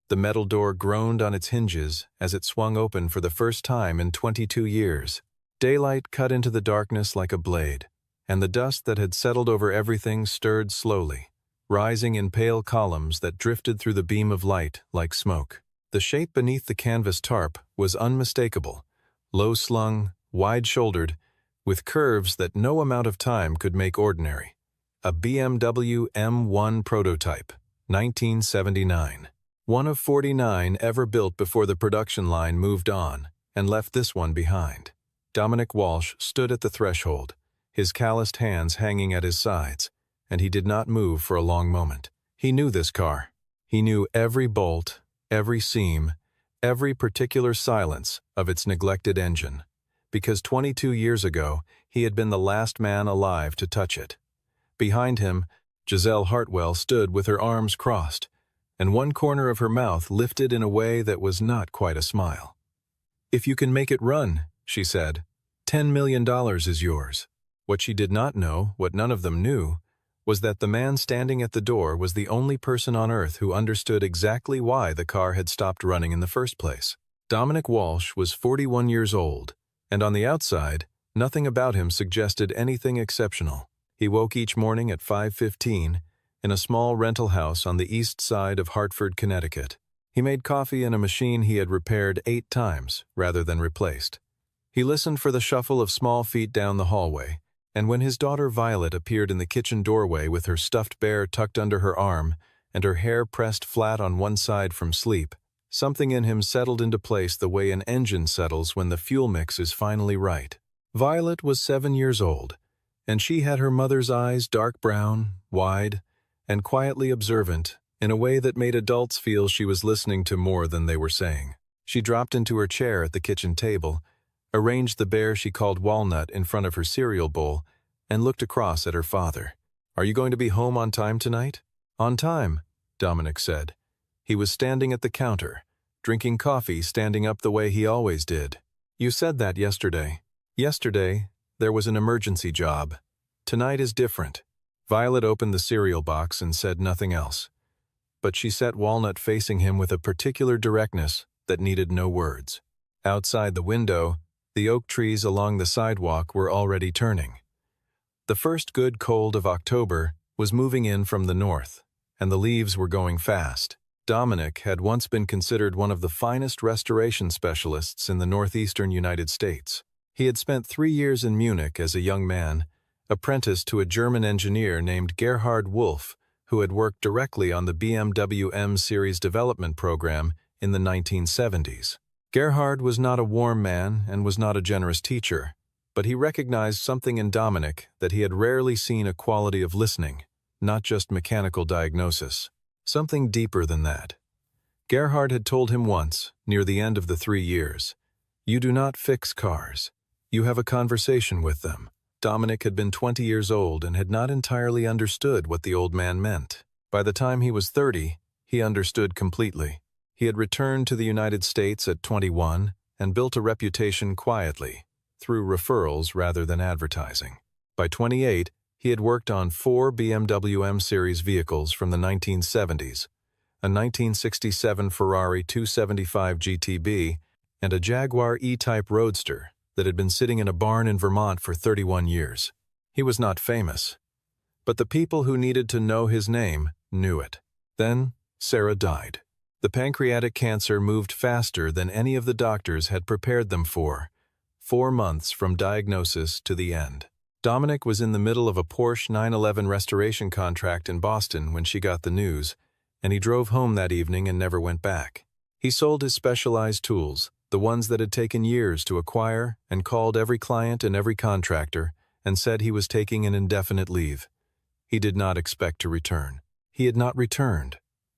The metal door groaned on its hinges as it swung open for the first time in 22 years. Daylight cut into the darkness like a blade, and the dust that had settled over everything stirred slowly, rising in pale columns that drifted through the beam of light like smoke. The shape beneath the canvas tarp was unmistakable, low-slung, wide-shouldered, with curves that no amount of time could make ordinary. A BMW M1 prototype, 1979. One of 49 ever built before the production line moved on and left this one behind. Dominic Walsh stood at the threshold, his calloused hands hanging at his sides, and he did not move for a long moment. He knew this car. He knew every bolt, every seam, every particular silence of its neglected engine, because 22 years ago he had been the last man alive to touch it. Behind him, Giselle Hartwell stood with her arms crossed, and one corner of her mouth lifted in a way that was not quite a smile. "If you can make it run," she said, $10 million is yours. What she did not know, what none of them knew, was that the man standing at the door was the only person on earth who understood exactly why the car had stopped running in the first place. Dominic Walsh was 41 years old, and on the outside, nothing about him suggested anything exceptional. He woke each morning at 5:15 in a small rental house on the east side of Hartford, Connecticut. He made coffee in a machine he had repaired 8 times rather than replaced. He listened for the shuffle of small feet down the hallway, and when his daughter Violet appeared in the kitchen doorway with her stuffed bear tucked under her arm and her hair pressed flat on one side from sleep, something in him settled into place the way an engine settles when the fuel mix is finally right. Violet was 7 years old, and she had her mother's eyes dark brown, wide, and quietly observant in a way that made adults feel she was listening to more than they were saying. She dropped into her chair at the kitchen table, arranged the bear she called Walnut in front of her cereal bowl, and looked across at her father. "Are you going to be home on time tonight?" "On time," Dominic said. He was standing at the counter, drinking coffee, standing up the way he always did. "You said that yesterday." "Yesterday, there was an emergency job. Tonight is different." Violet opened the cereal box and said nothing else, but she set Walnut facing him with a particular directness that needed no words. Outside the window, the oak trees along the sidewalk were already turning. The first good cold of October was moving in from the north, and the leaves were going fast. Dominic had once been considered one of the finest restoration specialists in the northeastern United States. He had spent 3 years in Munich as a young man, apprenticed to a German engineer named Gerhard Wolff, who had worked directly on the BMW M series development program in the 1970s. Gerhard was not a warm man and was not a generous teacher, but he recognized something in Dominic that he had rarely seen: a quality of listening, not just mechanical diagnosis. Something deeper than that. Gerhard had told him once, near the end of the 3 years, "You do not fix cars. You have a conversation with them." Dominic had been 20 years old and had not entirely understood what the old man meant. By the time he was 30, he understood completely. He had returned to the United States at 21 and built a reputation quietly, through referrals rather than advertising. By 28, he had worked on 4 BMW M series vehicles from the 1970s, a 1967 Ferrari 275 GTB, and a Jaguar E-Type Roadster that had been sitting in a barn in Vermont for 31 years. He was not famous, but the people who needed to know his name knew it. Then, Sarah died. The pancreatic cancer moved faster than any of the doctors had prepared them for. 4 months from diagnosis to the end. Dominic was in the middle of a Porsche 911 restoration contract in Boston when she got the news, and he drove home that evening and never went back. He sold his specialized tools, the ones that had taken years to acquire, and called every client and every contractor and said he was taking an indefinite leave. He did not expect to return. He had not returned.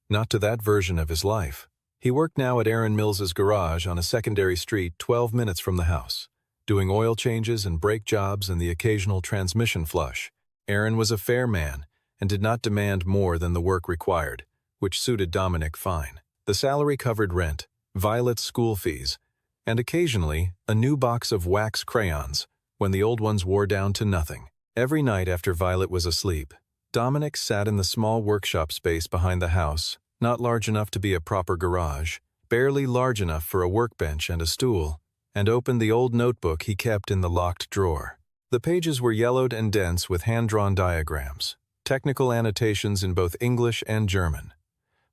Not to that version of his life. He worked now at Aaron Mills's garage on a secondary street 12 minutes from the house, doing oil changes and brake jobs and the occasional transmission flush. Aaron was a fair man and did not demand more than the work required, which suited Dominic fine. The salary covered rent, Violet's school fees, and occasionally a new box of wax crayons when the old ones wore down to nothing. Every night after Violet was asleep, Dominic sat in the small workshop space behind the house not large enough to be a proper garage, barely large enough for a workbench and a stool, and opened the old notebook he kept in the locked drawer. The pages were yellowed and dense with hand-drawn diagrams, technical annotations in both English and German.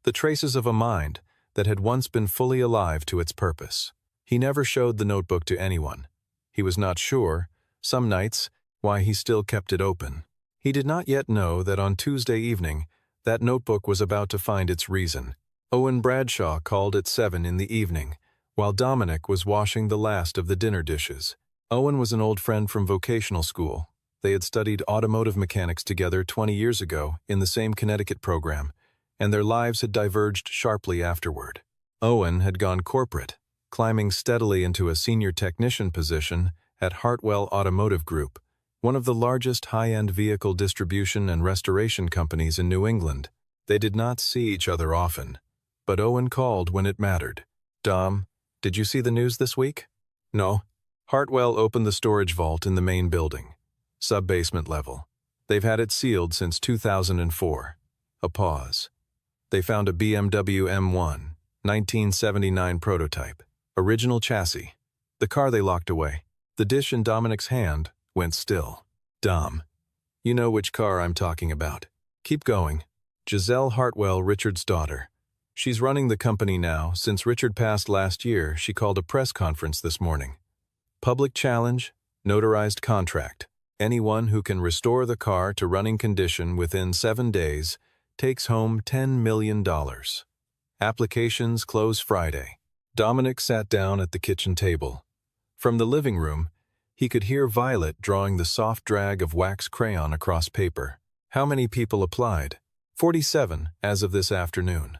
The traces of a mind that had once been fully alive to its purpose. He never showed the notebook to anyone. He was not sure, some nights, why he still kept it open. He did not yet know that on Tuesday evening, that notebook was about to find its reason. Owen Bradshaw called at 7 in the evening, while Dominic was washing the last of the dinner dishes. Owen was an old friend from vocational school. They had studied automotive mechanics together 20 years ago in the same Connecticut program, and their lives had diverged sharply afterward. Owen had gone corporate, climbing steadily into a senior technician position at Hartwell Automotive Group, one of the largest high-end vehicle distribution and restoration companies in New England. They did not see each other often, but Owen called when it mattered. "Dom, did you see the news this week?" "No." Hartwell opened the storage vault in the main building, sub-basement level. They've had it sealed since 2004. A pause. They found a BMW M1, 1979 prototype, original chassis. The car they locked away. The dish in Dominic's hand went still. "Dom, you know which car I'm talking about. Keep going." Giselle Hartwell, Richard's daughter. She's running the company now. Since Richard passed last year, she called a press conference this morning. Public challenge, notarized contract. Anyone who can restore the car to running condition within 7 days takes home $10 million. Applications close Friday. Dominic sat down at the kitchen table. From the living room, he could hear Violet drawing the soft drag of wax crayon across paper. How many people applied? 47 as of this afternoon.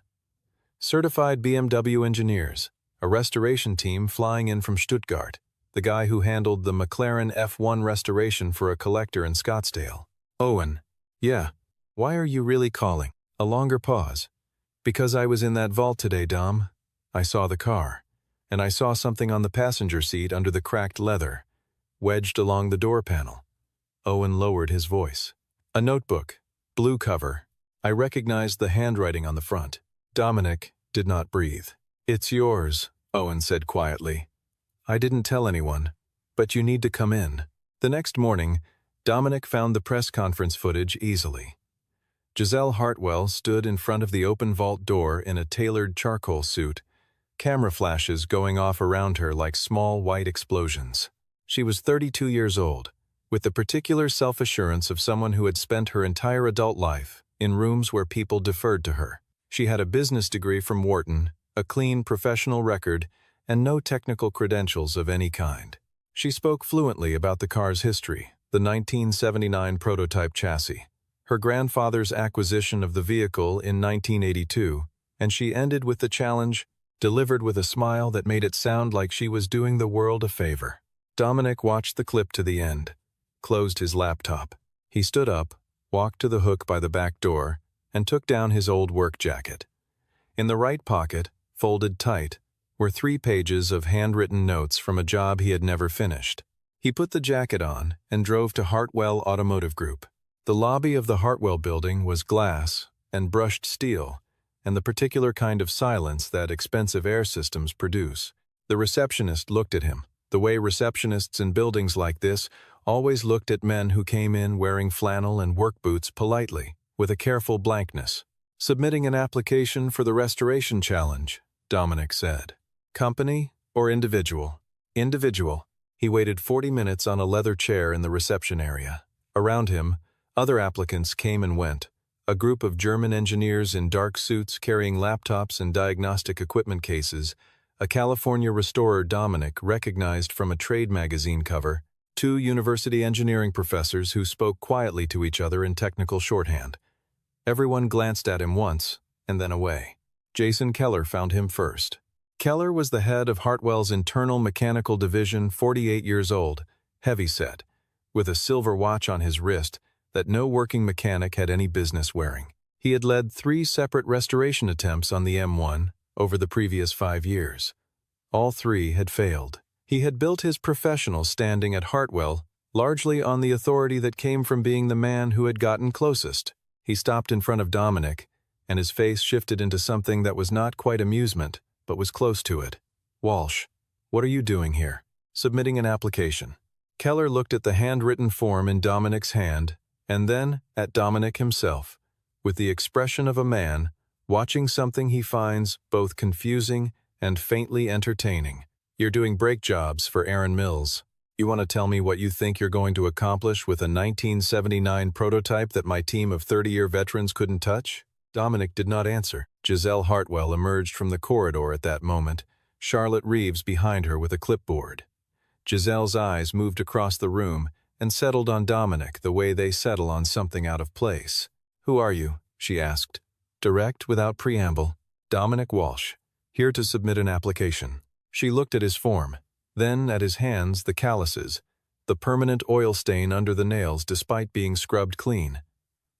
Certified BMW engineers, a restoration team flying in from Stuttgart, the guy who handled the McLaren F1 restoration for a collector in Scottsdale. "Owen, yeah, why are you really calling?" A longer pause. "Because I was in that vault today, Dom. I saw the car, and I saw something on the passenger seat under the cracked leather, wedged along the door panel." Owen lowered his voice. "A notebook, blue cover. I recognized the handwriting on the front." Dominic did not breathe. "It's yours," Owen said quietly. "I didn't tell anyone, but you need to come in." The next morning, Dominic found the press conference footage easily. Giselle Hartwell stood in front of the open vault door in a tailored charcoal suit, camera flashes going off around her like small white explosions. She was 32 years old, with the particular self-assurance of someone who had spent her entire adult life in rooms where people deferred to her. She had a business degree from Wharton, a clean professional record, and no technical credentials of any kind. She spoke fluently about the car's history, the 1979 prototype chassis, her grandfather's acquisition of the vehicle in 1982, and she ended with the challenge, delivered with a smile that made it sound like she was doing the world a favor. Dominic watched the clip to the end, closed his laptop. He stood up, walked to the hook by the back door, and took down his old work jacket. In the right pocket, folded tight, were 3 pages of handwritten notes from a job he had never finished. He put the jacket on and drove to Hartwell Automotive Group. The lobby of the Hartwell building was glass and brushed steel, and the particular kind of silence that expensive air systems produce. The receptionist looked at him, the way receptionists in buildings like this always looked at men who came in wearing flannel and work boots politely, with a careful blankness. "Submitting an application for the restoration challenge," Dominic said. "Company or individual?" "Individual." He waited 40 minutes on a leather chair in the reception area. Around him, other applicants came and went. A group of German engineers in dark suits carrying laptops and diagnostic equipment cases, a California restorer Dominic recognized from a trade magazine cover, 2 university engineering professors who spoke quietly to each other in technical shorthand. Everyone glanced at him once, and then away. Jason Keller found him first. Keller was the head of Hartwell's internal mechanical division, 48 years old, heavy-set, with a silver watch on his wrist that no working mechanic had any business wearing. He had led 3 separate restoration attempts on the M1 over the previous 5 years. All 3 had failed. He had built his professional standing at Hartwell largely on the authority that came from being the man who had gotten closest. He stopped in front of Dominic, and his face shifted into something that was not quite amusement, but was close to it. "Walsh, what are you doing here?" "Submitting an application." Keller looked at the handwritten form in Dominic's hand, and then at Dominic himself, with the expression of a man watching something he finds both confusing and faintly entertaining. "You're doing brake jobs for Aaron Mills. You want to tell me what you think you're going to accomplish with a 1979 prototype that my team of 30-year veterans couldn't touch?" Dominic did not answer. Giselle Hartwell emerged from the corridor at that moment, Charlotte Reeves behind her with a clipboard. Giselle's eyes moved across the room and settled on Dominic the way they settle on something out of place. "Who are you?" she asked. Direct, without preamble. "Dominic Walsh, here to submit an application." She looked at his form, then at his hands, the calluses, the permanent oil stain under the nails despite being scrubbed clean.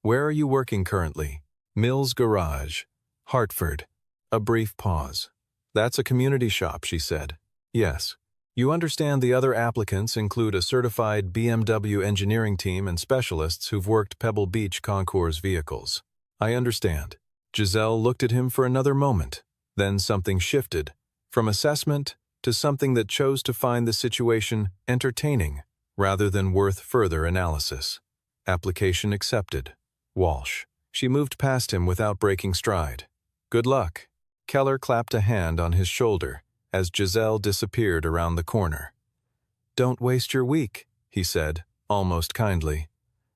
"Where are you working currently?" "Mills Garage, Hartford." A brief pause. "That's a community shop," she said. "Yes. You understand the other applicants include a certified BMW engineering team and specialists who've worked Pebble Beach Concours vehicles." "I understand." Giselle looked at him for another moment. Then something shifted, from assessment to something that chose to find the situation entertaining rather than worth further analysis. "Application accepted. Walsh." She moved past him without breaking stride. "Good luck." Keller clapped a hand on his shoulder as Giselle disappeared around the corner. "Don't waste your week," he said, almost kindly.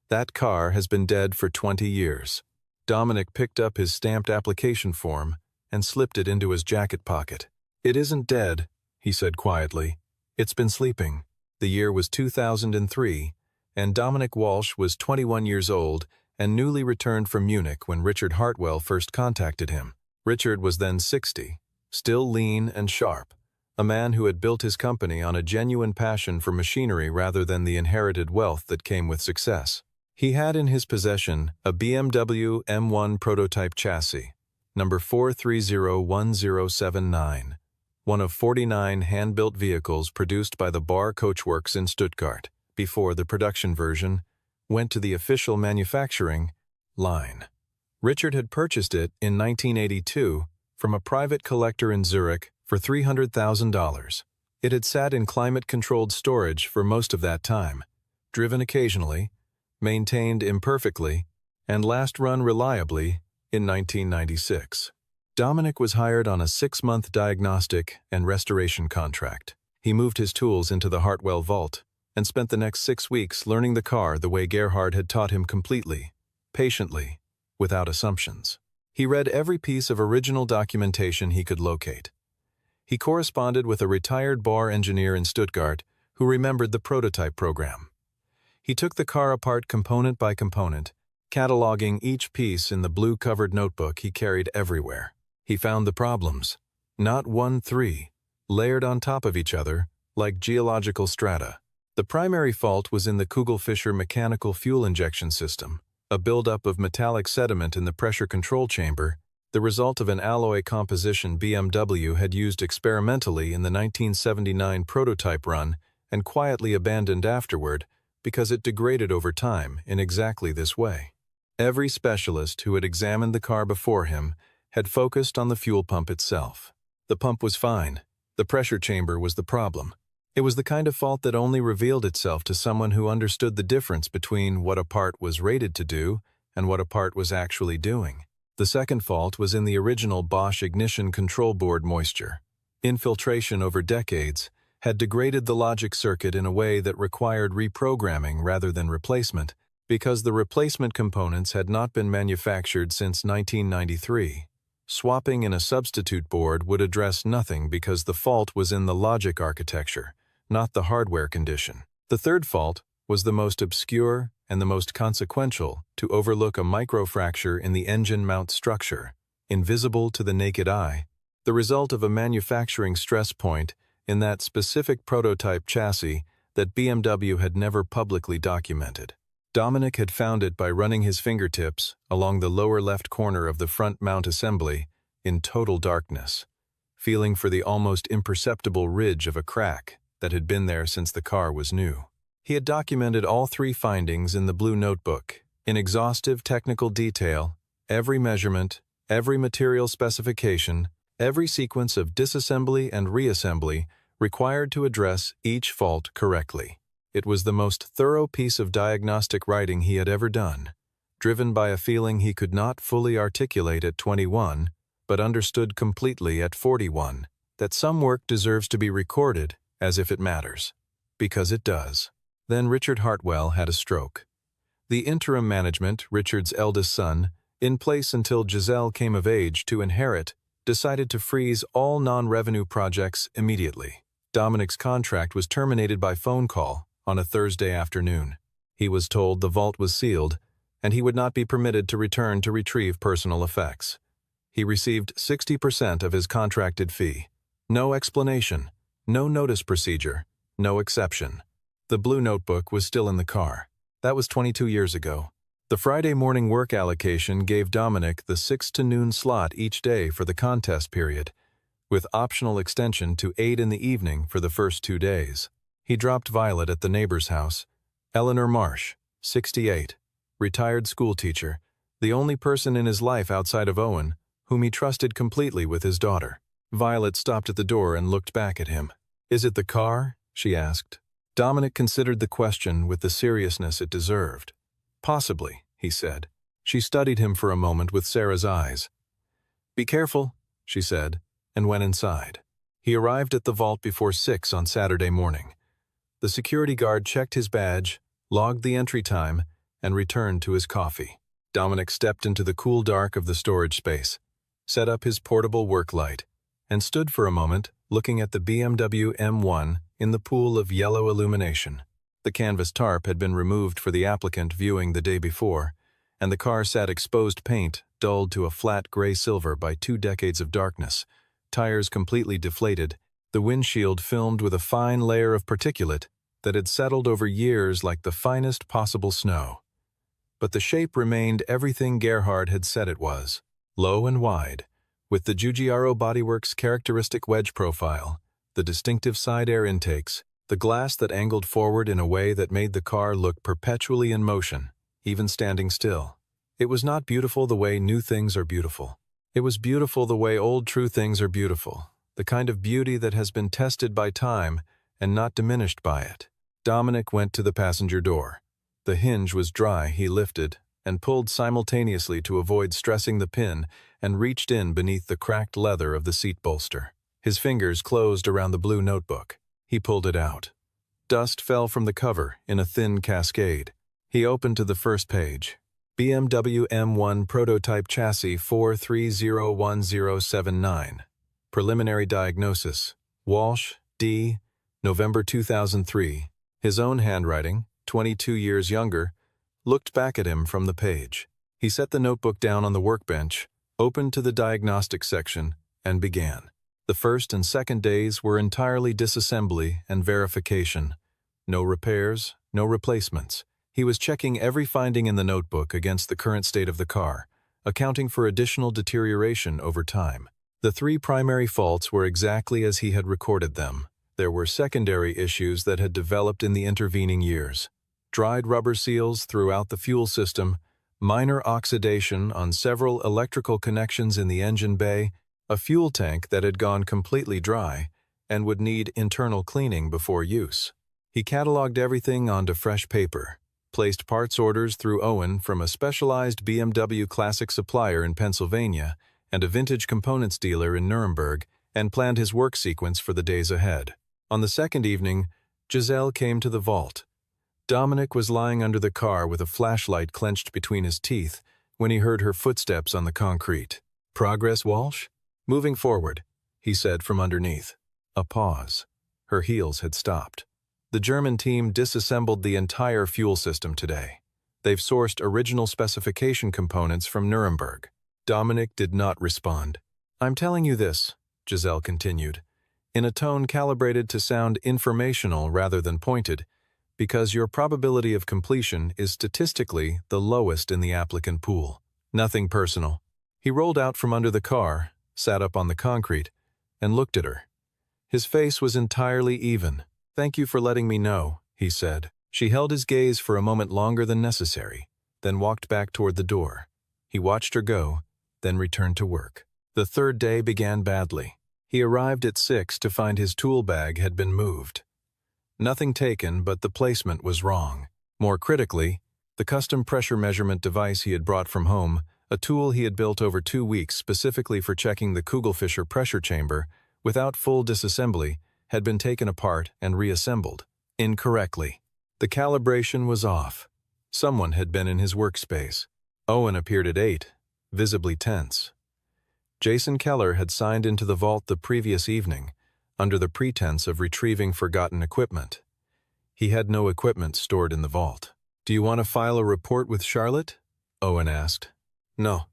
"That car has been dead for 20 years. Dominic picked up his stamped application form and slipped it into his jacket pocket. "It isn't dead," he said quietly. "It's been sleeping." The year was 2003, and Dominic Walsh was 21 years old and newly returned from Munich when Richard Hartwell first contacted him. Richard was then 60, still lean and sharp, a man who had built his company on a genuine passion for machinery rather than the inherited wealth that came with success. He had in his possession a BMW M1 prototype chassis, number 4301079, one of 49 hand-built vehicles produced by the Bar Coachworks in Stuttgart, before the production version went to the official manufacturing line. Richard had purchased it in 1982 from a private collector in Zurich for $300,000. It had sat in climate-controlled storage for most of that time, driven occasionally, maintained imperfectly, and last run reliably in 1996. Dominic was hired on a 6-month diagnostic and restoration contract. He moved his tools into the Hartwell vault and spent the next 6 weeks learning the car the way Gerhard had taught him completely, patiently, without assumptions. He read every piece of original documentation he could locate. He corresponded with a retired bar engineer in Stuttgart who remembered the prototype program. He took the car apart component by component, cataloging each piece in the blue-covered notebook he carried everywhere. He found the problems, not 1, 3, layered on top of each other like geological strata. The primary fault was in the Kugelfischer mechanical fuel injection system, a buildup of metallic sediment in the pressure control chamber, the result of an alloy composition BMW had used experimentally in the 1979 prototype run and quietly abandoned afterward because it degraded over time in exactly this way. Every specialist who had examined the car before him had focused on the fuel pump itself. The pump was fine. The pressure chamber was the problem. It was the kind of fault that only revealed itself to someone who understood the difference between what a part was rated to do and what a part was actually doing. The second fault was in the original Bosch ignition control board moisture. Infiltration over decades had degraded the logic circuit in a way that required reprogramming rather than replacement, because the replacement components had not been manufactured since 1993. Swapping in a substitute board would address nothing because the fault was in the logic architecture, not the hardware condition. The third fault was the most obscure and the most consequential, to overlook a microfracture in the engine mount structure, invisible to the naked eye, the result of a manufacturing stress point in that specific prototype chassis that BMW had never publicly documented. Dominic had found it by running his fingertips along the lower left corner of the front mount assembly in total darkness, feeling for the almost imperceptible ridge of a crack that had been there since the car was new. He had documented all 3 findings in the blue notebook, in exhaustive technical detail, every measurement, Every material specification, every sequence of disassembly and reassembly required to address each fault correctly. It was the most thorough piece of diagnostic writing he had ever done, driven by a feeling he could not fully articulate at 21, but understood completely at 41, that some work deserves to be recorded as if it matters. Because it does. Then Richard Hartwell had a stroke. The interim management, Richard's eldest son, in place until Giselle came of age to inherit, decided to freeze all non-revenue projects immediately. Dominic's contract was terminated by phone call on a Thursday afternoon. He was told the vault was sealed, and he would not be permitted to return to retrieve personal effects. He received 60% of his contracted fee. No explanation, no notice procedure, no exception. The blue notebook was still in the car. That was 22 years ago. The Friday morning work allocation gave Dominic the 6 to noon slot each day for the contest period, with optional extension to 8 in the evening for the first 2 days. He dropped Violet at the neighbor's house. Eleanor Marsh, 68, retired schoolteacher, the only person in his life outside of Owen, whom he trusted completely with his daughter. Violet stopped at the door and looked back at him. "Is it the car?" she asked. Dominic considered the question with the seriousness it deserved. "Possibly," he said. She studied him for a moment with Sarah's eyes. "Be careful," she said, and went inside. He arrived at the vault before 6 on Saturday morning. The security guard checked his badge, logged the entry time, and returned to his coffee. Dominic stepped into the cool dark of the storage space, set up his portable work light, and stood for a moment looking at the BMW M1 in the pool of yellow illumination. The canvas tarp had been removed for the applicant viewing the day before, and the car sat exposed paint dulled to a flat gray-silver by 2 decades of darkness, tires completely deflated, the windshield filmed with a fine layer of particulate that had settled over years like the finest possible snow. But the shape remained everything Gerhard had said it was, low and wide, with the Giugiaro Bodyworks characteristic wedge profile, the distinctive side air intakes, the glass that angled forward in a way that made the car look perpetually in motion, even standing still. It was not beautiful the way new things are beautiful. It was beautiful the way old true things are beautiful, the kind of beauty that has been tested by time and not diminished by it. Dominic went to the passenger door. The hinge was dry. He lifted and pulled simultaneously to avoid stressing the pin and reached in beneath the cracked leather of the seat bolster. His fingers closed around the blue notebook. He pulled it out. Dust fell from the cover in a thin cascade. He opened to the first page. BMW M1 Prototype Chassis 4301079. Preliminary Diagnosis. Walsh, D. November 2003. His own handwriting, 22 years younger, looked back at him from the page. He set the notebook down on the workbench, opened to the diagnostic section, and began. The first and second days were entirely disassembly and verification. No repairs, no replacements. He was checking every finding in the notebook against the current state of the car, accounting for additional deterioration over time. The 3 primary faults were exactly as he had recorded them. There were secondary issues that had developed in the intervening years. Dried rubber seals throughout the fuel system, minor oxidation on several electrical connections in the engine bay, a fuel tank that had gone completely dry and would need internal cleaning before use. He cataloged everything onto fresh paper, placed parts orders through Owen from a specialized BMW classic supplier in Pennsylvania and a vintage components dealer in Nuremberg, and planned his work sequence for the days ahead. On the second evening, Giselle came to the vault. Dominic was lying under the car with a flashlight clenched between his teeth when he heard her footsteps on the concrete. "Progress, Walsh?" "Moving forward," he said from underneath. A pause. Her heels had stopped. "The German team disassembled the entire fuel system today. They've sourced original specification components from Nuremberg." Dominic did not respond. "I'm telling you this," Giselle continued, in a tone calibrated to sound informational rather than pointed, "because your probability of completion is statistically the lowest in the applicant pool. Nothing personal." He rolled out from under the car, sat up on the concrete, and looked at her. His face was entirely even. "Thank you for letting me know," he said. She held his gaze for a moment longer than necessary, then walked back toward the door. He watched her go, then returned to work. The third day began badly. He arrived at 6 to find his tool bag had been moved. Nothing taken, but the placement was wrong. More critically, the custom pressure measurement device he had brought from home, a tool he had built over 2 weeks specifically for checking the Kugelfischer pressure chamber, without full disassembly, had been taken apart and reassembled. Incorrectly. The calibration was off. Someone had been in his workspace. Owen appeared at 8, visibly tense. Jason Keller had signed into the vault the previous evening, under the pretense of retrieving forgotten equipment. He had no equipment stored in the vault. "Do you want to file a report with Charlotte?" Owen asked. "No.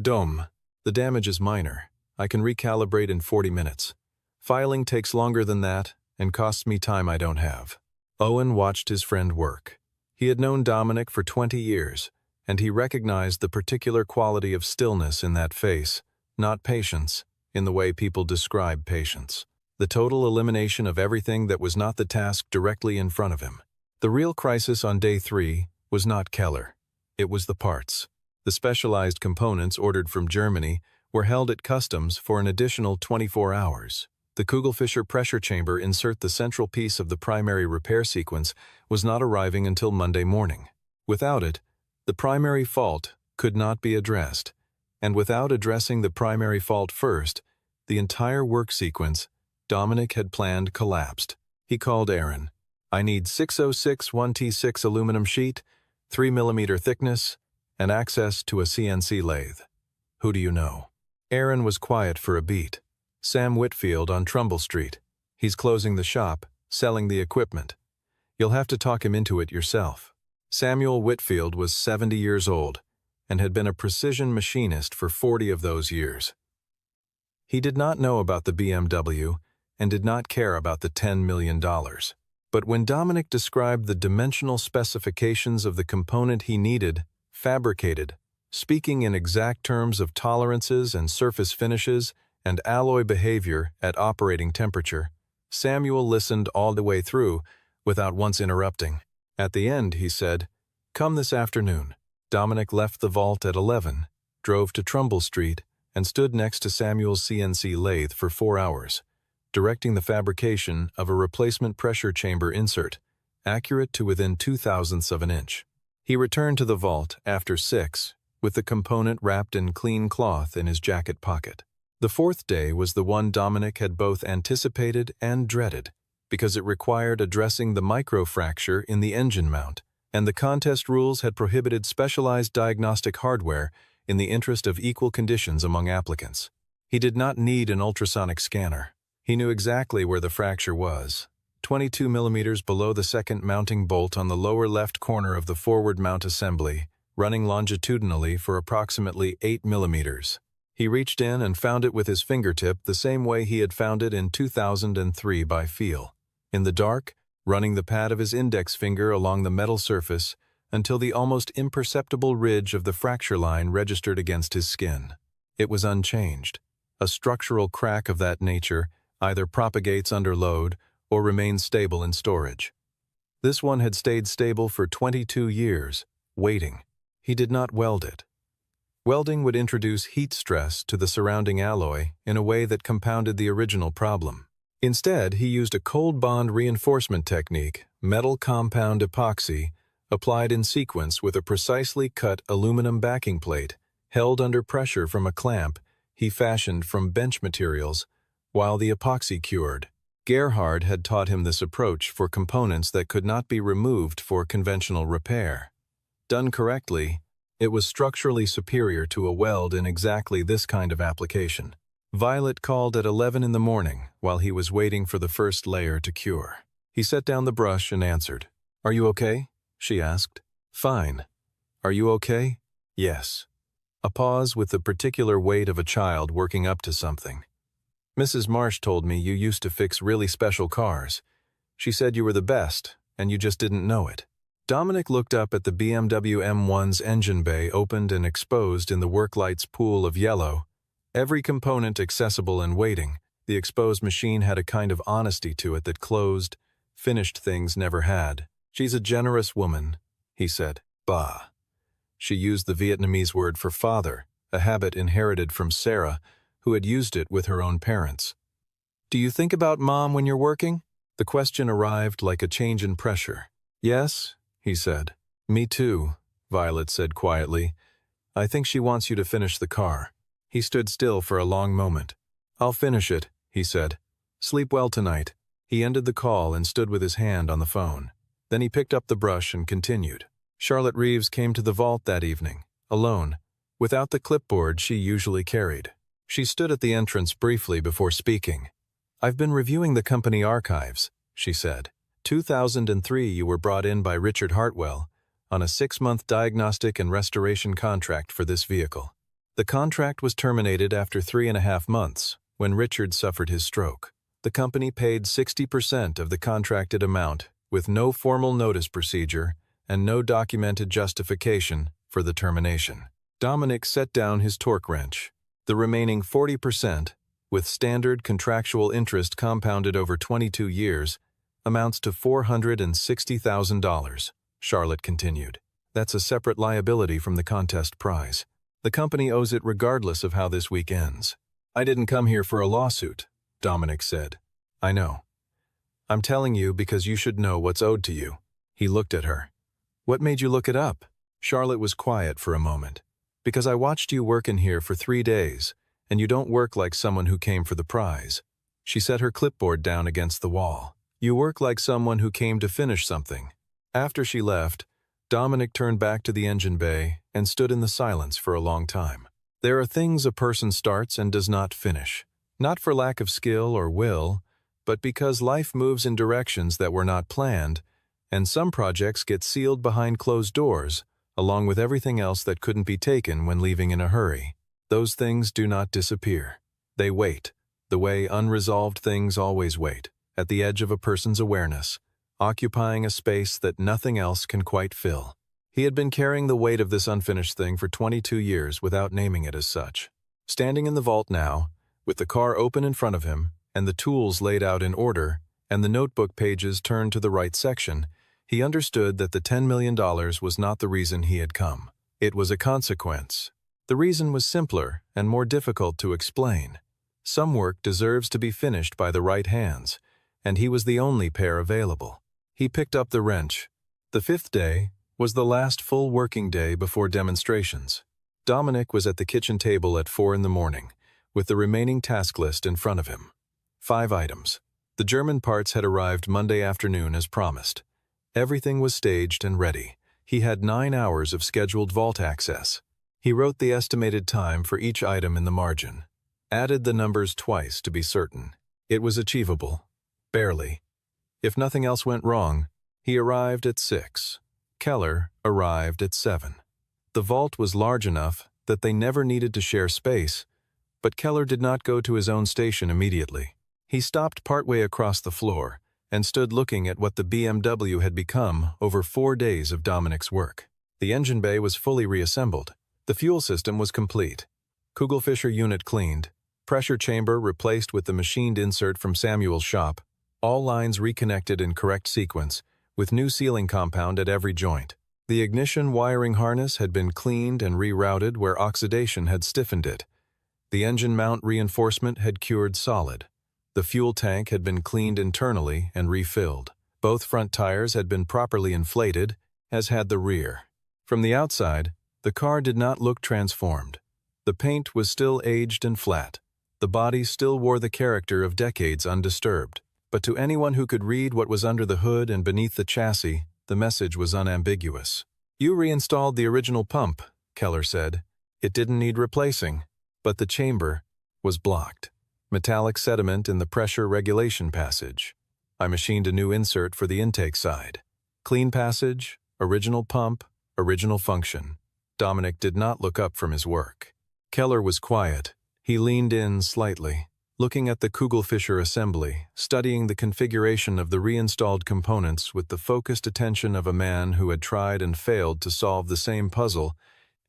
Dom. The damage is minor. I can recalibrate in 40 minutes. Filing takes longer than that and costs me time I don't have." Owen watched his friend work. He had known Dominic for 20 years, and he recognized the particular quality of stillness in that face, not patience, in the way people describe patience. The total elimination of everything that was not the task directly in front of him. The real crisis on day 3 was not Keller. It was the parts. The specialized components ordered from Germany were held at customs for an additional 24 hours. The Kugelfischer pressure chamber, insert the central piece of the primary repair sequence, was not arriving until Monday morning. Without it, the primary fault could not be addressed, and without addressing the primary fault first, the entire work sequence Dominic had planned collapsed. He called Aaron. "I need 606 1T6 aluminum sheet, 3 mm thickness, and access to a CNC lathe. Who do you know?" Aaron was quiet for a beat. "Sam Whitfield on Trumbull Street. He's closing the shop, selling the equipment. You'll have to talk him into it yourself." Samuel Whitfield was 70 years old and had been a precision machinist for 40 of those years. He did not know about the BMW and did not care about the $10 million. But when Dominic described the dimensional specifications of the component he needed, fabricated, speaking in exact terms of tolerances and surface finishes and alloy behavior at operating temperature, Samuel listened all the way through without once interrupting. At the end, he said, "Come this afternoon." Dominic left the vault at 11, drove to Trumbull Street, and stood next to Samuel's CNC lathe for 4 hours, directing the fabrication of a replacement pressure chamber insert, accurate to within 0.02 of an inch. He returned to the vault after 6, with the component wrapped in clean cloth in his jacket pocket. The 4th day was the one Dominic had both anticipated and dreaded, because it required addressing the microfracture in the engine mount, and the contest rules had prohibited specialized diagnostic hardware in the interest of equal conditions among applicants. He did not need an ultrasonic scanner. He knew exactly where the fracture was, 22 millimeters below the second mounting bolt on the lower left corner of the forward mount assembly, running longitudinally for approximately 8 millimeters. He reached in and found it with his fingertip the same way he had found it in 2003 by feel. In the dark, running the pad of his index finger along the metal surface until the almost imperceptible ridge of the fracture line registered against his skin. It was unchanged. A structural crack of that nature either propagates under load or remains stable in storage. This one had stayed stable for 22 years, waiting. He did not weld it. Welding would introduce heat stress to the surrounding alloy in a way that compounded the original problem. Instead, he used a cold bond reinforcement technique, metal compound epoxy, applied in sequence with a precisely cut aluminum backing plate, held under pressure from a clamp he fashioned from bench materials, while the epoxy cured. Gerhard had taught him this approach for components that could not be removed for conventional repair. Done correctly, it was structurally superior to a weld in exactly this kind of application. Violet called at 11 in the morning while he was waiting for the first layer to cure. He set down the brush and answered. "Are you okay?" she asked. "Fine. Are you okay?" "Yes." A pause with the particular weight of a child working up to something. "Mrs. Marsh told me you used to fix really special cars. She said you were the best, and you just didn't know it." Dominic looked up at the BMW M1's engine bay opened and exposed in the worklight's pool of yellow. Every component accessible and waiting, the exposed machine had a kind of honesty to it that closed, finished things never had. "She's a generous woman," he said. "Bah." She used the Vietnamese word for father, a habit inherited from Sarah, who had used it with her own parents. "Do you think about Mom when you're working?" The question arrived like a change in pressure. "Yes," he said. "Me too," Violet said quietly. "I think she wants you to finish the car." He stood still for a long moment. "I'll finish it," he said. "Sleep well tonight." He ended the call and stood with his hand on the phone. Then he picked up the brush and continued. Charlotte Reeves came to the vault that evening, alone, without the clipboard she usually carried. She stood at the entrance briefly before speaking. "I've been reviewing the company archives," she said. 2003 you were brought in by Richard Hartwell on a 6-month diagnostic and restoration contract for this vehicle. The contract was terminated after 3.5 months, when Richard suffered his stroke. The company paid 60% of the contracted amount with no formal notice procedure and no documented justification for the termination. Dominic set down his torque wrench. The remaining 40%, with standard contractual interest compounded over 22 years, amounts to $460,000, Charlotte continued. That's a separate liability from the contest prize. The company owes it regardless of how this week ends. "I didn't come here for a lawsuit," Dominic said. "I know. I'm telling you because you should know what's owed to you." He looked at her. "What made you look it up?" Charlotte was quiet for a moment. "Because I watched you work in here for 3 days, and you don't work like someone who came for the prize." She set her clipboard down against the wall. "You work like someone who came to finish something." After she left, Dominic turned back to the engine bay and stood in the silence for a long time. There are things a person starts and does not finish, not for lack of skill or will, but because life moves in directions that were not planned, and some projects get sealed behind closed doors, along with everything else that couldn't be taken when leaving in a hurry. Those things do not disappear. They wait, the way unresolved things always wait, at the edge of a person's awareness, occupying a space that nothing else can quite fill. He had been carrying the weight of this unfinished thing for 22 years without naming it as such. Standing in the vault now, with the car open in front of him, and the tools laid out in order, and the notebook pages turned to the right section, he understood that the $10 million was not the reason he had come. It was a consequence. The reason was simpler and more difficult to explain. Some work deserves to be finished by the right hands, and he was the only pair available. He picked up the wrench. The 5th day was the last full working day before demonstrations. Dominic was at the kitchen table at 4 in the morning, with the remaining task list in front of him. 5 items. The German parts had arrived Monday afternoon as promised. Everything was staged and ready. He had 9 hours of scheduled vault access. He wrote the estimated time for each item in the margin. Added the numbers twice to be certain. It was achievable. Barely. If nothing else went wrong, he arrived at 6. Keller arrived at 7. The vault was large enough that they never needed to share space, but Keller did not go to his own station immediately. He stopped partway across the floor and stood looking at what the BMW had become over 4 days of Dominic's work. The engine bay was fully reassembled. The fuel system was complete. Kugelfischer unit cleaned. Pressure chamber replaced with the machined insert from Samuel's shop. All lines reconnected in correct sequence, with new sealing compound at every joint. The ignition wiring harness had been cleaned and rerouted where oxidation had stiffened it. The engine mount reinforcement had cured solid. The fuel tank had been cleaned internally and refilled. Both front tires had been properly inflated, as had the rear. From the outside, the car did not look transformed. The paint was still aged and flat. The body still wore the character of decades undisturbed. But to anyone who could read what was under the hood and beneath the chassis, the message was unambiguous. "You reinstalled the original pump," Keller said. "It didn't need replacing, but the chamber was blocked. Metallic sediment in the pressure regulation passage. I machined a new insert for the intake side. Clean passage, original pump, original function." Dominic did not look up from his work. Keller was quiet. He leaned in slightly, looking at the Kugelfischer assembly, studying the configuration of the reinstalled components with the focused attention of a man who had tried and failed to solve the same puzzle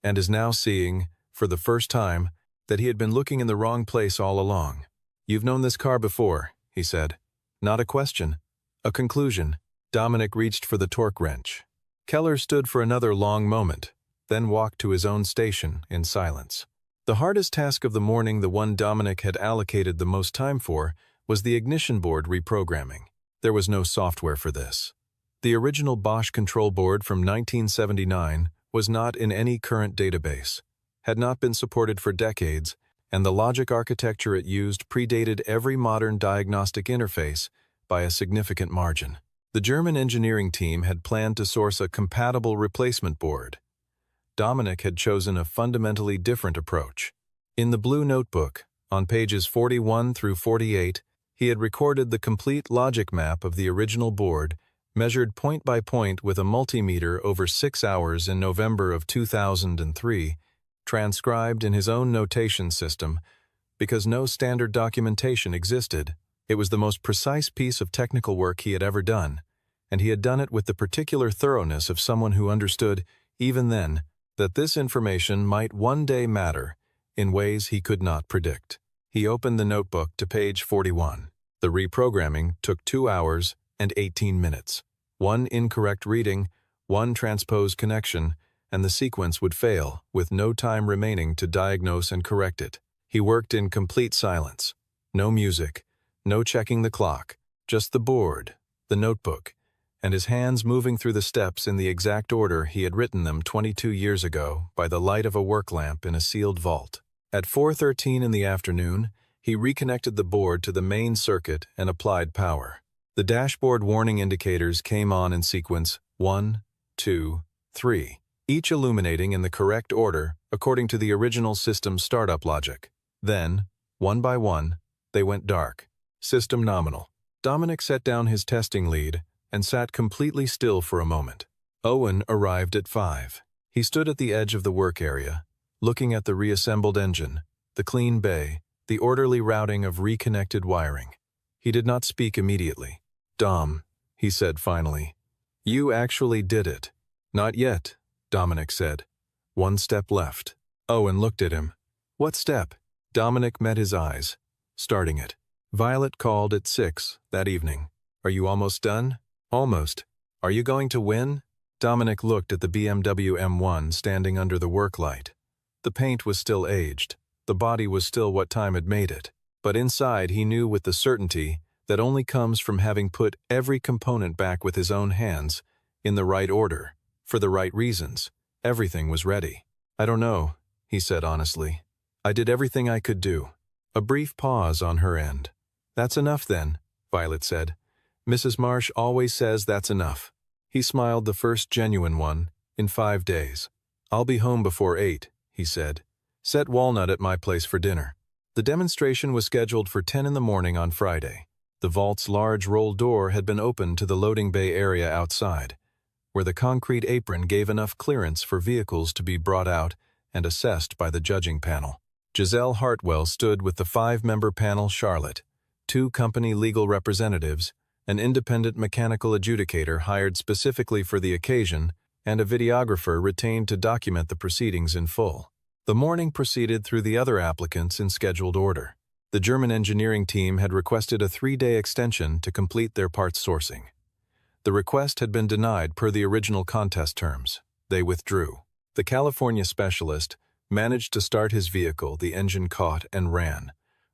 and is now seeing, for the first time, that he had been looking in the wrong place all along. "You've known this car before," he said. "Not a question. A conclusion." Dominic reached for the torque wrench. Keller stood for another long moment, then walked to his own station in silence. The hardest task of the morning, the one Dominic had allocated the most time for, was the ignition board reprogramming. There was no software for this. The original Bosch control board from 1979 was not in any current database, had not been supported for decades, and the logic architecture it used predated every modern diagnostic interface by a significant margin. The German engineering team had planned to source a compatible replacement board. Dominic had chosen a fundamentally different approach. In the blue notebook, on pages 41 through 48, he had recorded the complete logic map of the original board, measured point by point with a multimeter over 6 hours in November of 2003, transcribed in his own notation system. Because no standard documentation existed, it was the most precise piece of technical work he had ever done, and he had done it with the particular thoroughness of someone who understood, even then, that this information might one day matter in ways he could not predict. He opened the notebook to page 41. The reprogramming took 2 hours and 18 minutes. One incorrect reading, one transposed connection, and the sequence would fail, with no time remaining to diagnose and correct it. He worked in complete silence. No music, no checking the clock, just the board, the notebook, and his hands moving through the steps in the exact order he had written them 22 years ago by the light of a work lamp in a sealed vault. At 4:13 in the afternoon, he reconnected the board to the main circuit and applied power. The dashboard warning indicators came on in sequence 1, 2, 3, each illuminating in the correct order according to the original system's startup logic. Then, one by one, they went dark. System nominal. Dominic set down his testing lead and sat completely still for a moment. Owen arrived at 5. He stood at the edge of the work area, looking at the reassembled engine, the clean bay, the orderly routing of reconnected wiring. He did not speak immediately. "Dom," he said finally, "you actually did it." "Not yet," Dominic said. "One step left." Owen looked at him. "What step?" Dominic met his eyes, starting it. Violet called at 6 that evening. "Are you almost done?" "Almost. Are you going to win?" Dominic looked at the BMW M1 standing under the work light. The paint was still aged. The body was still what time had made it. But inside he knew with the certainty that only comes from having put every component back with his own hands, in the right order, for the right reasons. Everything was ready. "I don't know," he said honestly. "I did everything I could do." A brief pause on her end. "That's enough then," Violet said. "Mrs. Marsh always says that's enough." He smiled, the first genuine one, in 5 days. "I'll be home before 8, he said. "Set Walnut at my place for dinner." The demonstration was scheduled for 10 in the morning on Friday. The vault's large roll door had been opened to the loading bay area outside, where the concrete apron gave enough clearance for vehicles to be brought out and assessed by the judging panel. Giselle Hartwell stood with the 5-member panel: Charlotte, 2 company legal representatives, an independent mechanical adjudicator hired specifically for the occasion, and a videographer retained to document the proceedings in full. The morning proceeded through the other applicants in scheduled order. The German engineering team had requested a 3-day extension to complete their parts sourcing. The request had been denied per the original contest terms. They withdrew. The California specialist managed to start his vehicle. The engine caught and ran,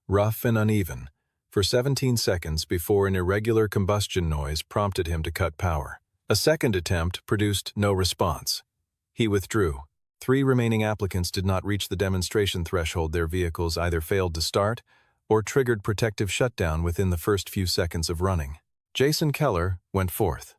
rough and uneven, for 17 seconds before an irregular combustion noise prompted him to cut power. A second attempt produced no response. He withdrew. 3 remaining applicants did not reach the demonstration threshold. Their vehicles either failed to start or triggered protective shutdown within the first few seconds of running. Jason Keller went forth.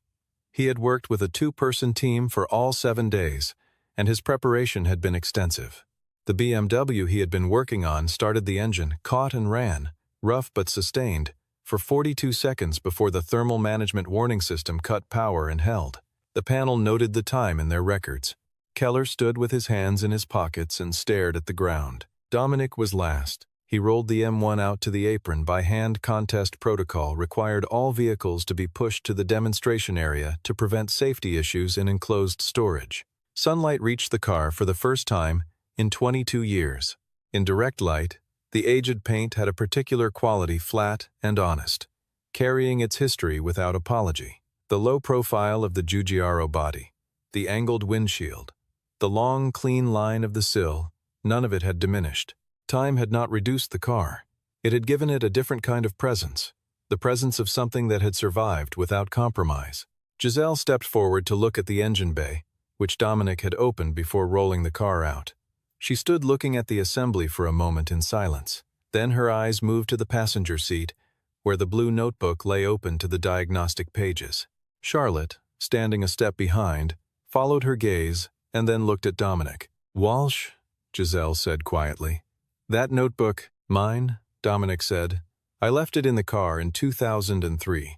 He had worked with a 2-person team for all 7 days, and his preparation had been extensive. The BMW he had been working on started the engine, caught and ran, rough but sustained, for 42 seconds before the thermal management warning system cut power and held. The panel noted the time in their records. Keller stood with his hands in his pockets and stared at the ground. Dominic was last. He rolled the M1 out to the apron. By hand, contest protocol required all vehicles to be pushed to the demonstration area to prevent safety issues in enclosed storage. Sunlight reached the car for the first time in 22 years. In direct light, the aged paint had a particular quality, flat and honest, carrying its history without apology. The low profile of the Giugiaro body, the angled windshield, the long, clean line of the sill, None of it had diminished. Time had not reduced the car. It had given it a different kind of presence, the presence of something that had survived without compromise. Giselle stepped forward to look at the engine bay, which Dominic had opened before rolling the car out. She stood looking at the assembly for a moment in silence. Then her eyes moved to the passenger seat, where the blue notebook lay open to the diagnostic pages. Charlotte, standing a step behind, followed her gaze and then looked at Dominic. "Walsh," Giselle said quietly. "That notebook, mine," Dominic said. "I left it in the car in 2003.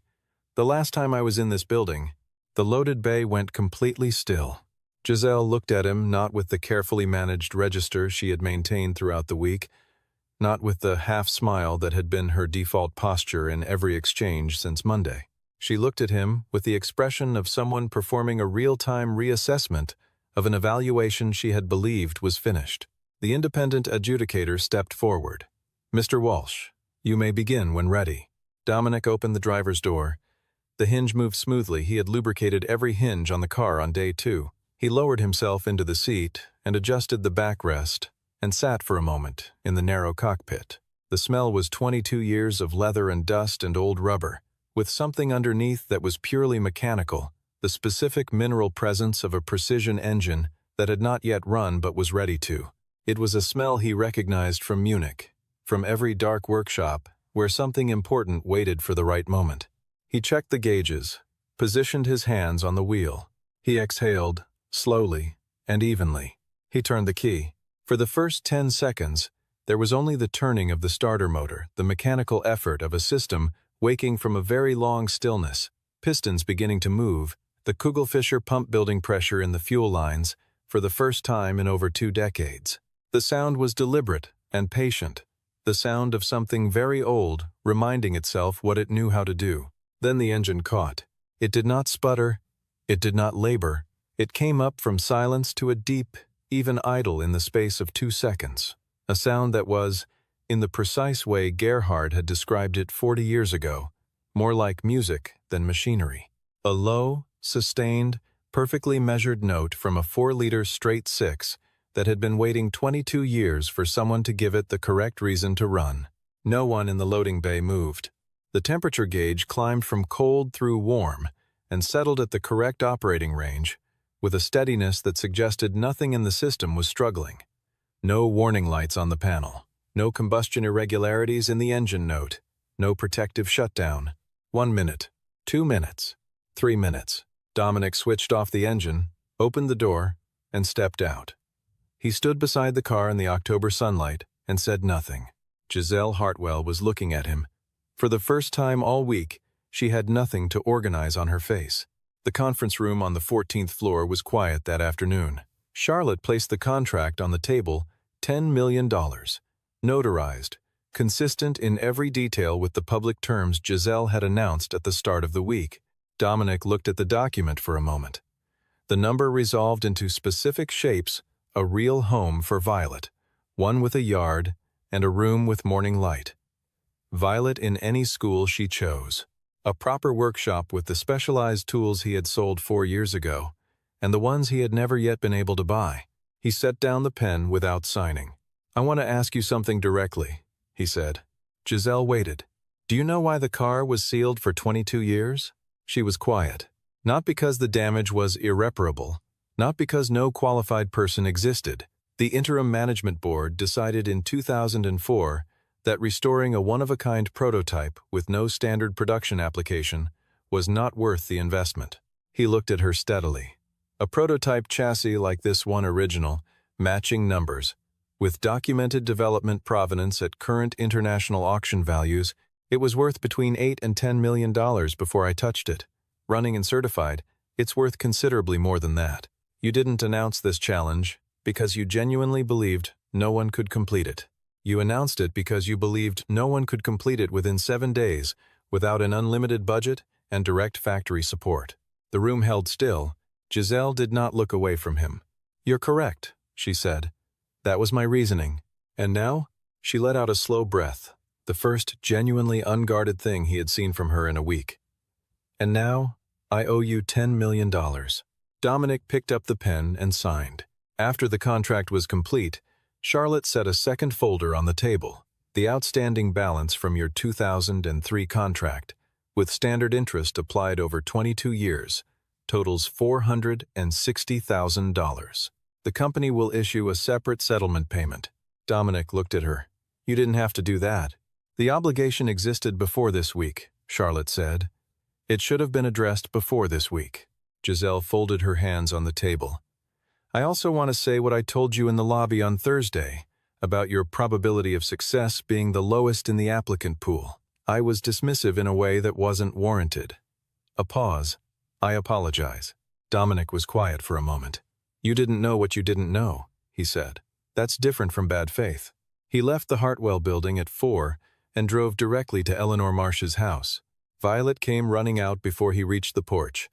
The last time I was in this building, the loaded bay went completely still." Giselle looked at him, not with the carefully managed register she had maintained throughout the week, not with the half-smile that had been her default posture in every exchange since Monday. She looked at him with the expression of someone performing a real-time reassessment of an evaluation she had believed was finished. The independent adjudicator stepped forward. "Mr. Walsh, you may begin when ready." Dominic opened the driver's door. The hinge moved smoothly. He had lubricated every hinge on the car on day 2. He lowered himself into the seat and adjusted the backrest and sat for a moment in the narrow cockpit. The smell was 22 years of leather and dust and old rubber, with something underneath that was purely mechanical, the specific mineral presence of a precision engine that had not yet run but was ready to. It was a smell he recognized from Munich, from every dark workshop where something important waited for the right moment. He checked the gauges, positioned his hands on the wheel. He exhaled, slowly and evenly. He turned the key. For the first 10 seconds, there was only the turning of the starter motor, the mechanical effort of a system waking from a very long stillness, pistons beginning to move, the Kugelfischer pump building pressure in the fuel lines for the first time in over 2 decades. The sound was deliberate and patient, the sound of something very old reminding itself what it knew how to do. Then the engine caught. It did not sputter, it did not labor. It came up from silence to a deep, even idle in the space of 2 seconds, a sound that was, in the precise way Gerhard had described it 40 years ago, more like music than machinery. A low, sustained, perfectly measured note from a 4-liter straight 6 that had been waiting 22 years for someone to give it the correct reason to run. No one in the loading bay moved. The temperature gauge climbed from cold through warm and settled at the correct operating range, with a steadiness that suggested nothing in the system was struggling. No warning lights on the panel, no combustion irregularities in the engine note, no protective shutdown. 1 minute, 2 minutes, 3 minutes. Dominic switched off the engine, opened the door, and stepped out. He stood beside the car in the October sunlight and said nothing. Giselle Hartwell was looking at him. For the first time all week, she had nothing to organize on her face. The conference room on the 14th floor was quiet that afternoon. Charlotte placed the contract on the table, $10 million, notarized, consistent in every detail with the public terms Giselle had announced at the start of the week. Dominic looked at the document for a moment. The number resolved into specific shapes, a real home for Violet, one with a yard and a room with morning light. Violet in any school she chose. A proper workshop with the specialized tools he had sold 4 years ago, and the ones he had never yet been able to buy. He set down the pen without signing. "I want to ask you something directly," he said. Giselle waited. "Do you know why the car was sealed for 22 years? She was quiet. Not because the damage was irreparable, not because no qualified person existed. The Interim Management Board decided in 2004 that restoring a one-of-a-kind prototype with no standard production application was not worth the investment. He looked at her steadily. A prototype chassis like this one original, matching numbers, with documented development provenance at current international auction values, it was worth between $8 and $10 million before I touched it. Running and certified, it's worth considerably more than that. You didn't announce this challenge because you genuinely believed no one could complete it. You announced it because you believed no one could complete it within 7 days without an unlimited budget and direct factory support. The room held still. Giselle did not look away from him. "You're correct," she said. "That was my reasoning." And now, she let out a slow breath, the first genuinely unguarded thing he had seen from her in a week. "And now, I owe you $10 million. Dominic picked up the pen and signed. After the contract was complete, Charlotte set a second folder on the table. The outstanding balance from your 2003 contract, with standard interest applied over 22 years, totals $460,000. The company will issue a separate settlement payment. Dominic looked at her. You didn't have to do that. The obligation existed before this week, Charlotte said. It should have been addressed before this week. Giselle folded her hands on the table. I also want to say what I told you in the lobby on Thursday, about your probability of success being the lowest in the applicant pool. I was dismissive in a way that wasn't warranted. A pause. I apologize. Dominic was quiet for a moment. You didn't know what you didn't know, he said. That's different from bad faith. He left the Hartwell building at 4 and drove directly to Eleanor Marsh's house. Violet came running out before he reached the porch,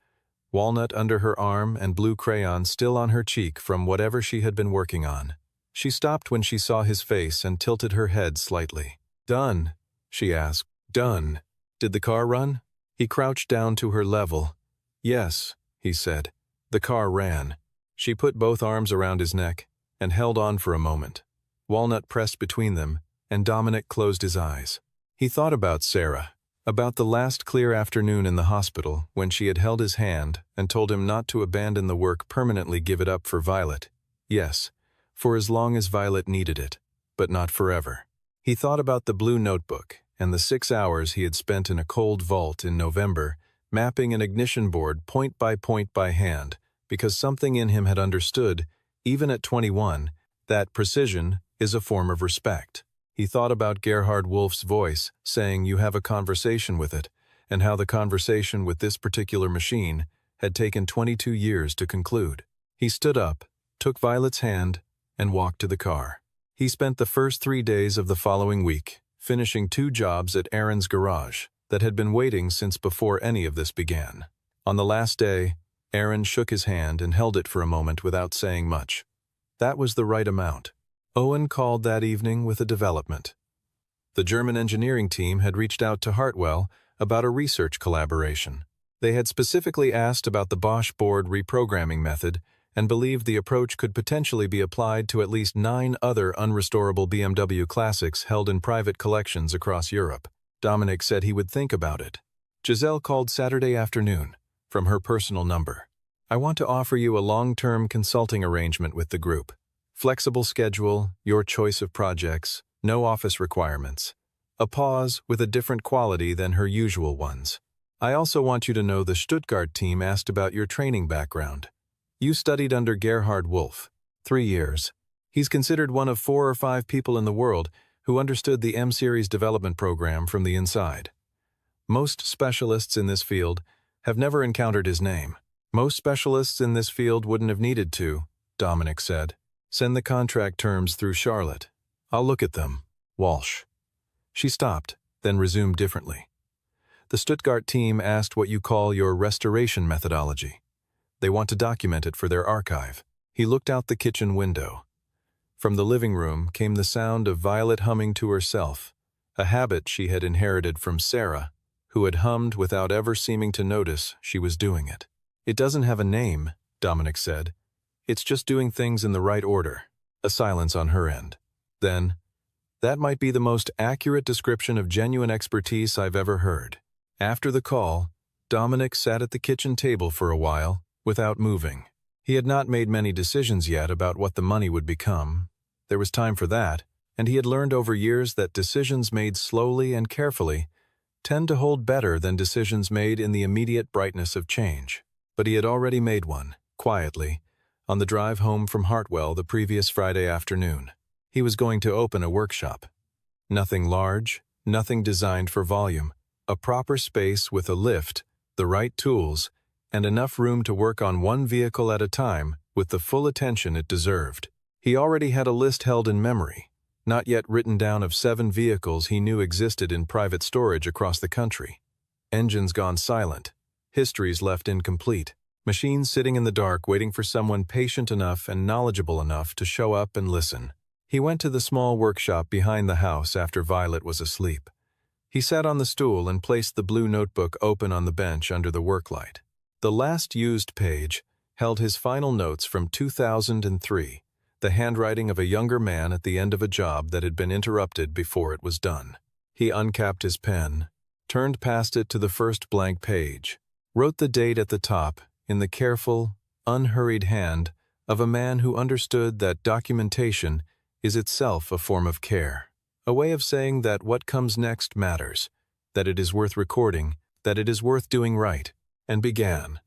walnut under her arm and blue crayon still on her cheek from whatever she had been working on. She stopped when she saw his face and tilted her head slightly. Done, she asked. Done. Did the car run? He crouched down to her level. Yes, he said. The car ran. She put both arms around his neck and held on for a moment. Walnut pressed between them, and Dominic closed his eyes. He thought about Sarah, about the last clear afternoon in the hospital when she had held his hand and told him not to abandon the work, permanently give it up for Violet. Yes, for as long as Violet needed it, but not forever. He thought about the blue notebook and the 6 hours he had spent in a cold vault in November, mapping an ignition board point by hand, because something in him had understood, even at 21, that precision is a form of respect. He thought about Gerhard Wolf's voice saying you have a conversation with it, and how the conversation with this particular machine had taken 22 years to conclude. He stood up, took Violet's hand, and walked to the car. He spent the first 3 days of the following week finishing 2 jobs at Aaron's garage that had been waiting since before any of this began. On the last day, Aaron shook his hand and held it for a moment without saying much. That was the right amount. Owen called that evening with a development. The German engineering team had reached out to Hartwell about a research collaboration. They had specifically asked about the Bosch board reprogramming method and believed the approach could potentially be applied to at least 9 other unrestorable BMW classics held in private collections across Europe. Dominic said he would think about it. Giselle called Saturday afternoon from her personal number. I want to offer you a long-term consulting arrangement with the group. Flexible schedule, your choice of projects, no office requirements. A pause with a different quality than her usual ones. I also want you to know the Stuttgart team asked about your training background. You studied under Gerhard Wolf, 3 years. He's considered one of 4 or 5 people in the world who understood the M-Series development program from the inside. Most specialists in this field have never encountered his name. Most specialists in this field wouldn't have needed to, Dominic said. Send the contract terms through Charlotte. I'll look at them. Walsh. She stopped, then resumed differently. The Stuttgart team asked what you call your restoration methodology. They want to document it for their archive. He looked out the kitchen window. From the living room came the sound of Violet humming to herself, a habit she had inherited from Sarah, who had hummed without ever seeming to notice she was doing it. It doesn't have a name, Dominic said. It's just doing things in the right order. A silence on her end. Then, that might be the most accurate description of genuine expertise I've ever heard. After the call, Dominic sat at the kitchen table for a while, without moving. He had not made many decisions yet about what the money would become. There was time for that, and he had learned over years that decisions made slowly and carefully tend to hold better than decisions made in the immediate brightness of change. But he had already made one, quietly, on the drive home from Hartwell the previous Friday afternoon. He was going to open a workshop. Nothing large, nothing designed for volume. A proper space with a lift, the right tools, and enough room to work on one vehicle at a time with the full attention it deserved. He already had a list held in memory, not yet written down, of 7 vehicles he knew existed in private storage across the country. Engines gone silent, histories left incomplete, machines sitting in the dark waiting for someone patient enough and knowledgeable enough to show up and listen. He went to the small workshop behind the house after Violet was asleep. He sat on the stool and placed the blue notebook open on the bench under the work light. The last used page held his final notes from 2003, the handwriting of a younger man at the end of a job that had been interrupted before it was done. He uncapped his pen, turned past it to the first blank page, wrote the date at the top in the careful, unhurried hand of a man who understood that documentation is itself a form of care, a way of saying that what comes next matters, that it is worth recording, that it is worth doing right, and began.